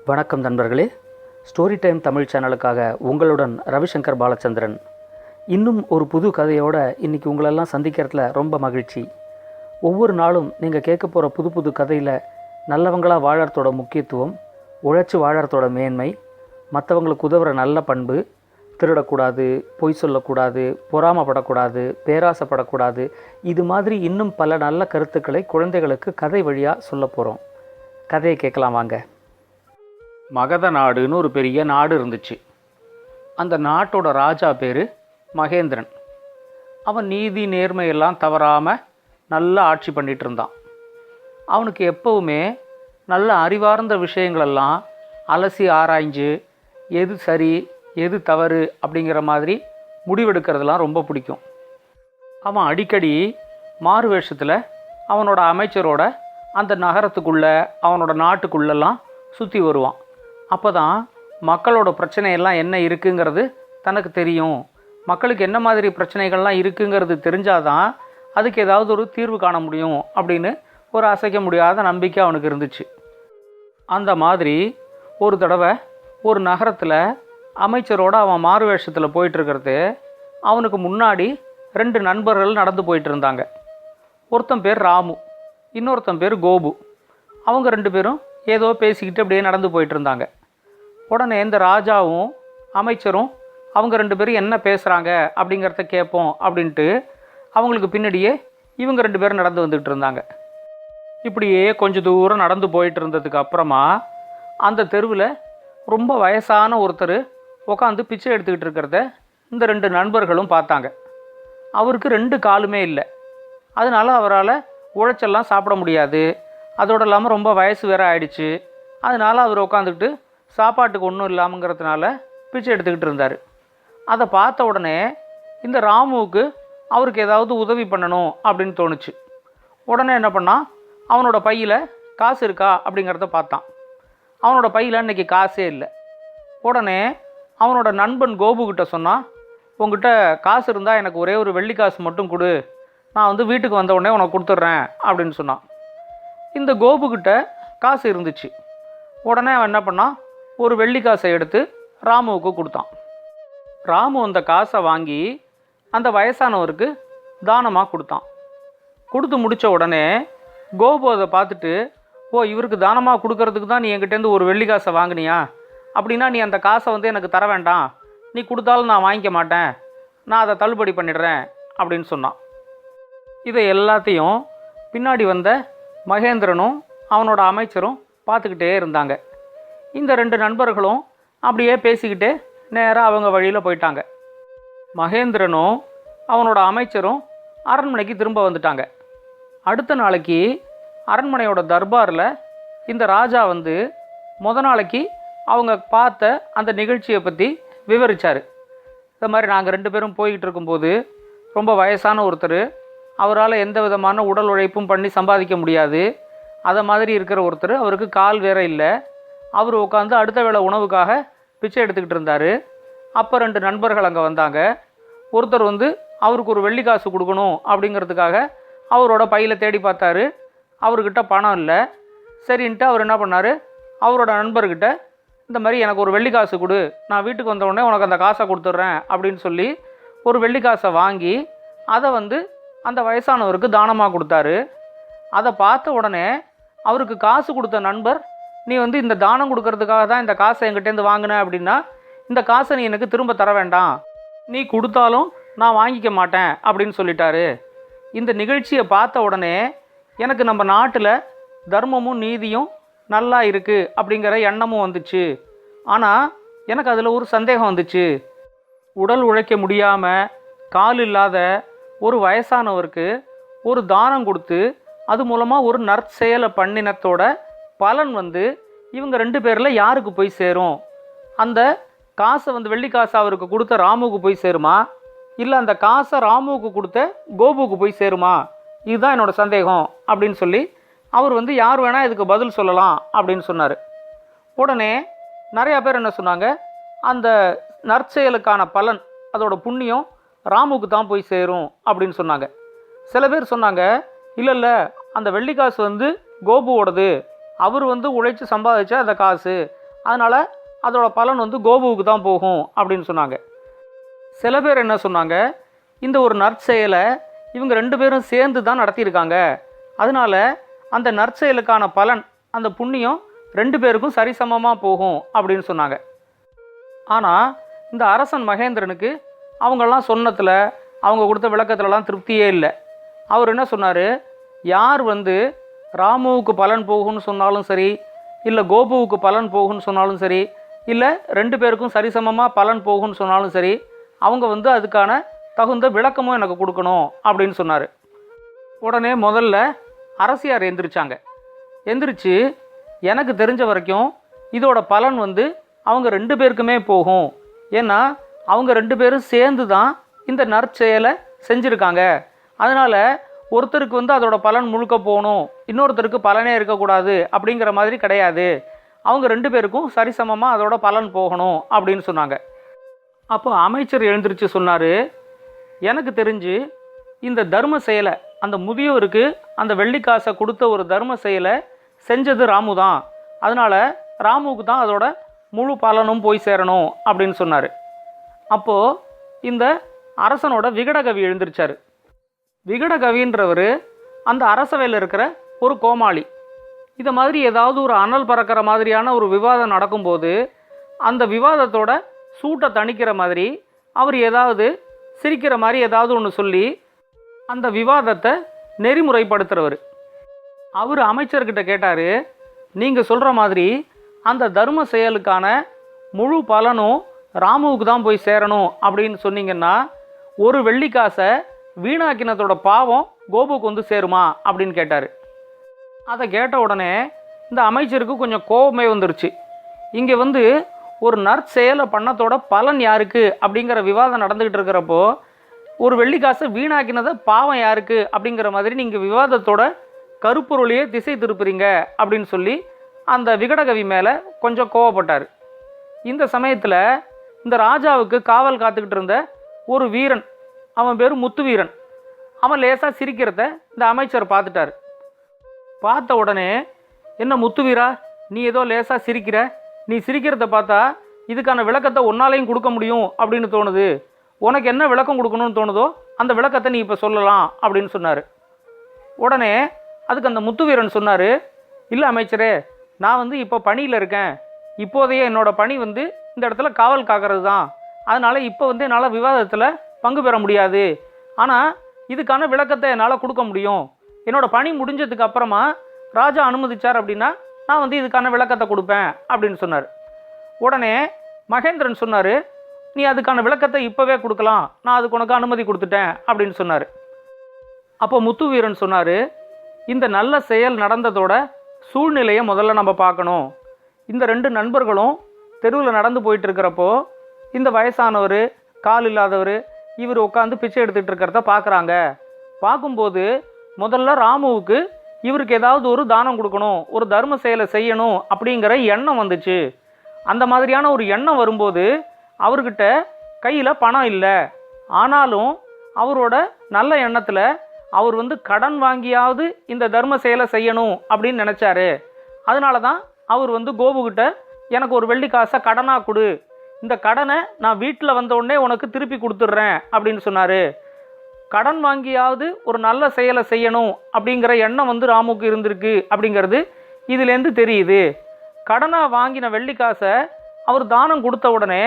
வணக்கம் நண்பர்களே. Story time Tamil சேனலுக்காக உங்களுடன் ரவிசங்கர் பாலச்சந்திரன். இன்னும் ஒரு புது கதையோடு இன்றைக்கி உங்களெல்லாம் சந்திக்கிறதுல ரொம்ப மகிழ்ச்சி. ஒவ்வொரு நாளும் நீங்கள் கேட்க போகிற புது புது கதையில் நல்லவங்களாக வாழறதோட முக்கியத்துவம், உழைச்சி வாழறதோட மேன்மை, மற்றவங்களுக்கு உதவுற நல்ல பண்பு, திருடக்கூடாது, பொய் சொல்லக்கூடாது, பொறாமப்படக்கூடாது, பேராசைப்படக்கூடாது, இது மாதிரி இன்னும் பல நல்ல கருத்துக்களை குழந்தைகளுக்கு கதை வழியாக சொல்ல போகிறோம். கதையை கேட்கலாம் வாங்க. மகத நாடுன்னு ஒரு பெரிய நாடு இருந்துச்சு. அந்த நாட்டோட ராஜா பேர் மகேந்திரன். அவன் நீதி நேர்மையெல்லாம் தவறாமல் நல்லா ஆட்சி பண்ணிகிட்டு இருந்தான். அவனுக்கு எப்போவுமே நல்ல அறிவார்ந்த விஷயங்களெல்லாம் அலசி ஆராய்ஞ்சு எது சரி எது தவறு அப்படிங்கிற மாதிரி முடிவெடுக்கிறதுலாம் ரொம்ப பிடிக்கும். அவன் அடிக்கடி மாறு வேஷத்தில் அவனோட அமைச்சரோட அந்த நகரத்துக்குள்ளே அவனோட நாட்டுக்குள்ளெல்லாம் சுற்றி வருவான். அப்போ தான் மக்களோட பிரச்சனையெல்லாம் என்ன இருக்குங்கிறது தனக்கு தெரியும். மக்களுக்கு என்ன மாதிரி பிரச்சனைகள்லாம் இருக்குங்கிறது தெரிஞ்சாதான் அதுக்கு ஏதாவது ஒரு தீர்வு காண முடியும் அப்படின்னு ஒரு அசைக்க முடியாத நம்பிக்கை அவனுக்கு இருந்துச்சு. அந்த மாதிரி ஒரு தடவை ஒரு நகரத்தில் அமைச்சரோடு அவன் மாறு வேஷத்தில் போயிட்டுருக்கிறது, அவனுக்கு முன்னாடி 2 நண்பர்கள் நடந்து போயிட்டு இருந்தாங்க. ஒருத்தன் பேர் ராமு, இன்னொருத்தன் பேர் கோபு. அவங்க 2 பேரும் ஏதோ பேசிக்கிட்டு அப்படியே நடந்து போயிட்டு இருந்தாங்க. உடனே இந்த ராஜாவும் அமைச்சரும் அவங்க 2 பேரும் என்ன பேசுகிறாங்க அப்படிங்கிறத கேட்போம் அப்படின்ட்டு அவங்களுக்கு பின்னாடியே இவங்க 2 பேரும் நடந்து வந்துட்டு இருந்தாங்க. இப்படியே கொஞ்சம் தூரம் நடந்து போயிட்டு இருந்ததுக்கு அப்புறமா அந்த தெருவில் ரொம்ப வயசான ஒருத்தர் உட்காந்து பிச்சை எடுத்துக்கிட்டு இருக்கிறத இந்த 2 நண்பர்களும் பார்த்தாங்க. அவருக்கு 2 காலுமே இல்லை. அதனால் அவரால் உழைச்செல்லாம் சாப்பிட முடியாது. அதோடு இல்லாமல் ரொம்ப வயசு வேற ஆயிடுச்சு. அதனால் அவர் உட்காந்துக்கிட்டு சாப்பாட்டுக்கு ஒன்றும் இல்லாமங்கிறதுனால பிச்சை எடுத்துக்கிட்டு இருந்தார். அதை பார்த்த உடனே இந்த ராமுவுக்கு அவருக்கு ஏதாவது உதவி பண்ணணும் அப்படின்னு தோணுச்சு. உடனே என்ன பண்ணான், அவனோட பையில் காசு இருக்கா அப்படிங்கிறத பார்த்தான். அவனோட பையில் இன்றைக்கி காசே இல்லை. உடனே அவனோட நண்பன் கோபுக்கிட்ட சொன்னான், உங்ககிட்ட காசு இருந்தால் எனக்கு ஒரே ஒரு வெள்ளி காசு மட்டும் கொடு, நான் வீட்டுக்கு வந்த உடனே உனக்கு கொடுத்துட்றேன் அப்படின்னு சொன்னான். இந்த கோபுக்கிட்ட காசு இருந்துச்சு. உடனே அவன் என்ன பண்ணான், ஒரு வெள்ளி காசை எடுத்து ராமுவுக்கு கொடுத்தான். ராமு அந்த காசை வாங்கி அந்த வயசானவருக்கு தானமாக கொடுத்தான். கொடுத்து முடித்த உடனே கோபு அதை பார்த்துட்டு, ஓ இவருக்கு தானமாக கொடுக்கறதுக்கு தான் நீ என்கிட்டேருந்து ஒரு வெள்ளி காசை வாங்கினியா, அப்படின்னா நீ அந்த காசை எனக்கு தர வேண்டாம், நீ கொடுத்தாலும் நான் வாங்கிக்க மாட்டேன், நான் அதை தள்ளுபடி பண்ணிடுறேன் அப்படின்னு சொன்னான். இதை எல்லாத்தையும் பின்னாடி வந்த மகேந்திரனும் அவனோட அமைச்சரும் பார்த்துக்கிட்டே இருந்தாங்க. இந்த 2 நண்பர்களும் அப்படியே பேசிக்கிட்டே நேராக அவங்க வழியில் போயிட்டாங்க. மகேந்திரனும் அவனோட அமைச்சரும் அரண்மனைக்கு திரும்ப வந்துட்டாங்க. அடுத்த நாளைக்கு அரண்மனையோட தர்பாரில் இந்த ராஜா முத நாளைக்கு அவங்க பார்த்த அந்த நிகழ்ச்சியை பற்றி விவரித்தார். இந்த மாதிரி நாங்கள் 2 பேரும் போய்கிட்டு இருக்கும்போது ரொம்ப வயசான ஒருத்தர், அவரால் எந்த விதமான உடல் உழைப்பும் பண்ணி சம்பாதிக்க முடியாது, அதை மாதிரி இருக்கிற ஒருத்தர், அவருக்கு கால் வேற இல்லை, அவர் உட்காந்து அடுத்த வேளை உணவுக்காக பிச்சை எடுத்துக்கிட்டு இருந்தார். அப்போ 2 நண்பர்கள் அங்கே வந்தாங்க. ஒருத்தர் அவருக்கு ஒரு வெள்ளி காசு கொடுக்கணும் அப்படிங்கிறதுக்காக அவரோட பையில் தேடி பார்த்தாரு. அவர்கிட்ட பணம் இல்லை. சரின்ட்டு அவர் என்ன பண்ணார், அவரோட நண்பர்கிட்ட இந்த மாதிரி எனக்கு ஒரு வெள்ளி காசு கொடு, நான் வீட்டுக்கு வந்த உடனே உனக்கு அந்த காசை கொடுத்துட்றேன் அப்படின்னு சொல்லி ஒரு வெள்ளி காசை வாங்கி அதை அந்த வயசானவருக்கு தானமாக கொடுத்தாரு. அதை பார்த்த உடனே அவருக்கு காசு கொடுத்த நண்பர், நீ இந்த தானம் கொடுக்கறதுக்காக தான் இந்த காசை என்கிட்டேருந்து வாங்கின அப்படின்னா இந்த காசை நீ எனக்கு திரும்ப தர வேண்டாம், நீ கொடுத்தாலும் நான் வாங்கிக்க மாட்டேன் அப்படின்னு சொல்லிட்டாரு. இந்த நிகழ்ச்சியை பார்த்த உடனே எனக்கு நம்ம நாட்டில் தர்மமும் நீதியும் நல்லா இருக்குது அப்படிங்கிற எண்ணமும் வந்துச்சு. ஆனால் எனக்கு அதில் ஒரு சந்தேகம் வந்துச்சு. உடல் உழைக்க முடியாமல் கால் இல்லாத ஒரு வயசானவருக்கு ஒரு தானம் கொடுத்து அது மூலமாக ஒரு நற்செயலை பண்ணினத்தோட பலன் இவங்க 2 பேரில் யாருக்கு போய் சேரும்? அந்த காசை வெள்ளி காசை அவருக்கு கொடுத்த ராமுவுக்கு போய் சேருமா, இல்லை அந்த காசை ராமுவுக்கு கொடுத்த கோபுவுக்கு போய் சேருமா? இதுதான் என்னோடய சந்தேகம் அப்படின்னு சொல்லி அவர் யார் வேணால் இதுக்கு பதில் சொல்லலாம் அப்படின்னு சொன்னார். உடனே நிறையா பேர் என்ன சொன்னாங்க, அந்த நற்செயலுக்கான பலன், அதோட புண்ணியம் ராமுவுக்கு தான் போய் சேரும் அப்படின்னு சொன்னாங்க. சில பேர் சொன்னாங்க, இல்லை அந்த வெள்ளி காசு கோபுவோடது, அவர் உழைச்சி சம்பாதிச்ச அந்த காசு, அதனால் அதோட பலன் வந்து கோபுவுக்கு தான் போகும் அப்படின்னு சொன்னாங்க. சில பேர் என்ன சொன்னாங்க, இந்த ஒரு நற்செயலை இவங்க 2 பேரும் சேர்ந்து தான் நடத்தியிருக்காங்க, அதனால் அந்த நற்செயலுக்கான பலன், அந்த புண்ணியம் 2 பேருக்கும் சரிசமமாக போகும் அப்படின்னு சொன்னாங்க. ஆனால் இந்த அரசன் மகேந்திரனுக்கு அவங்கெல்லாம் சொன்னதில், அவங்க கொடுத்த விளக்கத்துலலாம் திருப்தியே இல்லை. அவர் என்ன சொன்னார், யார் வந்து ராமுவுக்கு பலன் போகும்னு சொன்னாலும் சரி, இல்லை கோபுவுக்கு பலன் போகும்னு சொன்னாலும் சரி, இல்லை 2 பேருக்கும் சரிசமமாக பலன் போகும்னு சொன்னாலும் சரி, அவங்க வந்து அதுக்கான தகுந்த விளக்கமும் எனக்கு கொடுக்கணும் அப்படின்னு சொன்னார். உடனே முதல்ல அரசியார் எந்திரிச்சாங்க. எந்திரிச்சு, எனக்கு தெரிஞ்ச வரைக்கும் இதோட பலன் வந்து அவங்க 2 பேருக்குமே போகும். ஏன்னா அவங்க 2 பேரும் சேர்ந்து தான் இந்த நற்செயலை செஞ்சுருக்காங்க. அதனால் ஒருத்தருக்கு வந்து அதோட பலன் முழுக்க போகணும், இன்னொருத்தருக்கு பலனே இருக்கக்கூடாது அப்படிங்கிற மாதிரி கிடையாது. அவங்க 2 பேருக்கும் சரிசமமாக அதோட பலன் போகணும் அப்படின்னு சொன்னாங்க. அப்போ அமைச்சர் எழுந்திரிச்சு சொன்னார், எனக்கு தெரிஞ்சு இந்த தர்ம செயலை, அந்த முதியோருக்கு அந்த வெள்ளிக்காசை கொடுத்த ஒரு தர்ம செயலை செஞ்சது ராமு தான். அதனால் ராமுவுக்கு தான் அதோட முழு பலனும் போய் சேரணும் அப்படின்னு சொன்னார். அப்போது இந்த அரசனோட விகடகவி எழுந்திருச்சார். விகடகவின்றவர் அந்த அரசவையில் இருக்கிற ஒரு கோமாளி. இதை மாதிரி ஏதாவது ஒரு அனல் பறக்கிற மாதிரியான ஒரு விவாதம் நடக்கும்போது அந்த விவாதத்தோட சூட்டை தணிக்கிற மாதிரி அவர் ஏதாவது சிரிக்கிற மாதிரி ஏதாவது ஒன்று சொல்லி அந்த விவாதத்தை நெறிமுறைப்படுத்துகிறவர். அவர் அமைச்சர்கிட்ட கேட்டார், நீங்கள் சொல்கிற மாதிரி அந்த தர்ம செயலுக்கான முழு பலனும் ராமுவுக்கு தான் போய் சேரணும் அப்படின்னு சொன்னீங்கன்னா, ஒரு வெள்ளிக்காசை வீணாக்கினதோட பாவம் கோபுக்கு வந்து சேருமா அப்படின்னு கேட்டார். அதை கேட்ட உடனே இந்த அமைச்சருக்கு கொஞ்சம் கோபமே வந்துருச்சு. இங்கே வந்து ஒரு நற்செயலை பண்ணத்தோட பலன் யாருக்கு அப்படிங்கிற விவாதம் நடந்துக்கிட்டு இருக்கிறப்போ, ஒரு வெள்ளிக்காசை வீணாக்கினதை பாவம் யாருக்கு அப்படிங்கிற மாதிரி நீங்கள் விவாதத்தோட கருப்பொருளையே திசை திருப்புறீங்க அப்படின்னு சொல்லி அந்த விகடகவி மேலே கொஞ்சம் கோவப்பட்டார். இந்த சமயத்தில் இந்த ராஜாவுக்கு காவல் காத்துக்கிட்டு இருந்த ஒரு வீரன், அவன் பேர் முத்துவீரன், அவன் லேசாக சிரிக்கிறத இந்த அமைச்சர் பார்த்துட்டார். பார்த்த உடனே, என்ன முத்துவீரா, நீ ஏதோ லேசாக சிரிக்கிற, நீ சிரிக்கிறத பார்த்தா இதுக்கான விளக்கத்தை ஒன்னாலையும் கொடுக்க முடியும் அப்படின்னு தோணுது, உனக்கு என்ன விளக்கம் கொடுக்கணும்னு தோணுதோ அந்த விளக்கத்தை நீ இப்போ சொல்லலாம் அப்படின்னு சொன்னார். உடனே அதுக்கு அந்த முத்துவீரன் சொன்னார், இல்லை அமைச்சரே, நான் வந்து இப்போ பணியில் இருக்கேன், இப்போதைய என்னோடய பணி வந்து இந்த இடத்துல காவல் காக்கிறது தான், அதனால் இப்போ வந்து என்னால் விவாதத்தில் பங்கு பெற முடியாது, ஆனால் இதுக்கான விளக்கத்தை என்னால் கொடுக்க முடியும், என்னோடய பணி முடிஞ்சதுக்கு அப்புறமா ராஜா அனுமதிச்சார் அப்படின்னா நான் வந்து இதுக்கான விளக்கத்தை கொடுப்பேன் அப்படின்னு சொன்னார். உடனே மகேந்திரன் சொன்னார், நீ அதுக்கான விளக்கத்தை இப்போவே கொடுக்கலாம், நான் அதுக்கு உனக்கு அனுமதி கொடுத்துட்டேன் அப்படின்னு சொன்னார். அப்போ முத்துவீரன் சொன்னார், இந்த நல்ல செயல் நடந்ததோட சூழ்நிலையை முதல்ல நம்ம பார்க்கணும். இந்த 2 நண்பர்களும் தெருவில் நடந்து போயிட்டு இருக்கிறப்போ இந்த வயசானவர், கால் இல்லாதவர், இவர் உட்காந்து பிச்சை எடுத்துகிட்டு இருக்கிறத பார்க்குறாங்க. பார்க்கும்போது முதல்ல ராமுவுக்கு இவருக்கு ஏதாவது ஒரு தானம் கொடுக்கணும், ஒரு தர்ம செயலை செய்யணும் அப்படிங்கிற எண்ணம் வந்துச்சு. அந்த மாதிரியான ஒரு எண்ணம் வரும்போது அவர்கிட்ட கையில் பணம் இல்லை, ஆனாலும் அவரோட நல்ல எண்ணத்தில் அவர் வந்து கடன் வாங்கியாவது இந்த தர்ம செயலை செய்யணும் அப்படின்னு நினச்சாரு. அதனால தான் அவர் வந்து கோபுக்கிட்ட எனக்கு ஒரு வெள்ளிக்காசை கடனாக கொடு, இந்த கடனை நான் வீட்டில் வந்த உடனே உனக்கு திருப்பி கொடுத்துட்றேன் அப்படின்னு சொன்னார். கடன் வாங்கியாவது ஒரு நல்ல செயலை செய்யணும் அப்படிங்கிற எண்ணம் வந்து ராமுக்கு இருந்திருக்கு அப்படிங்கிறது இதுலேருந்து தெரியுது. கடனாக வாங்கின வெள்ளிக்காசை அவர் தானம் கொடுத்த உடனே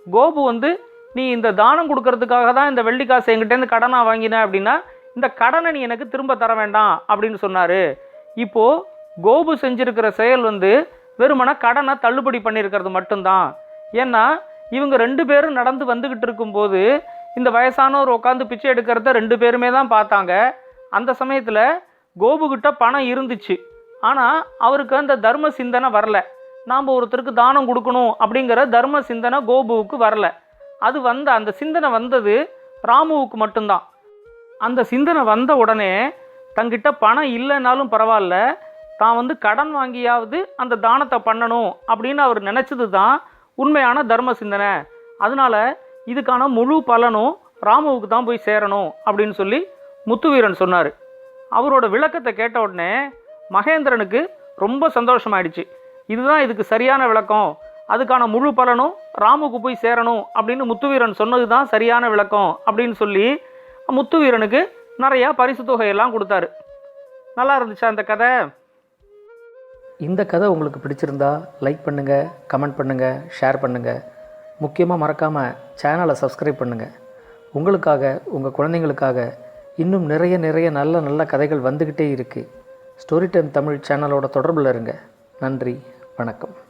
கோபு வந்து, நீ இந்த தானம் கொடுக்கறதுக்காக தான் இந்த வெள்ளிக்காசை என்கிட்டேருந்து கடனாக வாங்கின அப்படின்னா இந்த கடனை நீ எனக்கு திரும்ப தர வேண்டாம் அப்படின்னு சொன்னார். இப்போது கோபு செஞ்சுருக்கிற செயல் வந்து வெறுமன கடனை தள்ளுபடி பண்ணியிருக்கிறது மட்டும்தான். ஏன்னா இவங்க 2 பேரும் நடந்து வந்துக்கிட்டு இருக்கும்போது இந்த வயசானவர் உட்காந்து பிச்சை எடுக்கிறத 2 பேருமே தான் பார்த்தாங்க. அந்த சமயத்தில் கோபுக்கிட்ட பணம் இருந்துச்சு, ஆனால் அவருக்கு அந்த தர்ம சிந்தனை வரல. நாம் ஒருத்தருக்கு தானம் கொடுக்கணும் அப்படிங்கிற தர்ம சிந்தனை கோபுவுக்கு வரல. அது அந்த சிந்தனை வந்தது ராமுவுக்கு மட்டும்தான். அந்த சிந்தனை வந்த உடனே தங்கிட்ட பணம் இல்லைனாலும் பரவாயில்ல, தான் வந்து கடன் வாங்கியாவது அந்த தானத்தை பண்ணணும் அப்படின்னு அவர் நினச்சது தான் உண்மையான தர்ம சிந்தனை. அதனால் இதுக்கான முழு பலனும் ராமுவுக்கு தான் போய் சேரணும் அப்படின்னு சொல்லி முத்துவீரன் சொன்னார். அவரோட விளக்கத்தை கேட்ட உடனே மகேந்திரனுக்கு ரொம்ப சந்தோஷமாயிடுச்சு. இதுதான் இதுக்கு சரியான விளக்கம், அதுக்கான முழு பலனும் ராமுக்கு போய் சேரணும் அப்படின்னு முத்துவீரன் சொன்னது தான் சரியான விளக்கம் அப்படின்னு சொல்லி முத்துவீரனுக்கு நிறையா பரிசு தொகையெல்லாம் கொடுத்தாரு. நல்லா இருந்துச்சா அந்த கதை? இந்த கதை உங்களுக்கு பிடிச்சிருந்தா லைக் பண்ணுங்கள், கமெண்ட் பண்ணுங்கள், ஷேர் பண்ணுங்கள். முக்கியமாக மறக்காமல் சேனலை சப்ஸ்கிரைப் பண்ணுங்கள். உங்களுக்காக, உங்கள் குழந்தைங்களுக்காக இன்னும் நிறைய நல்ல நல்ல கதைகள் வந்துக்கிட்டே இருக்குது. ஸ்டோரி டைம் தமிழ் சேனலோட தொடர்பில் இருங்க. நன்றி, வணக்கம்.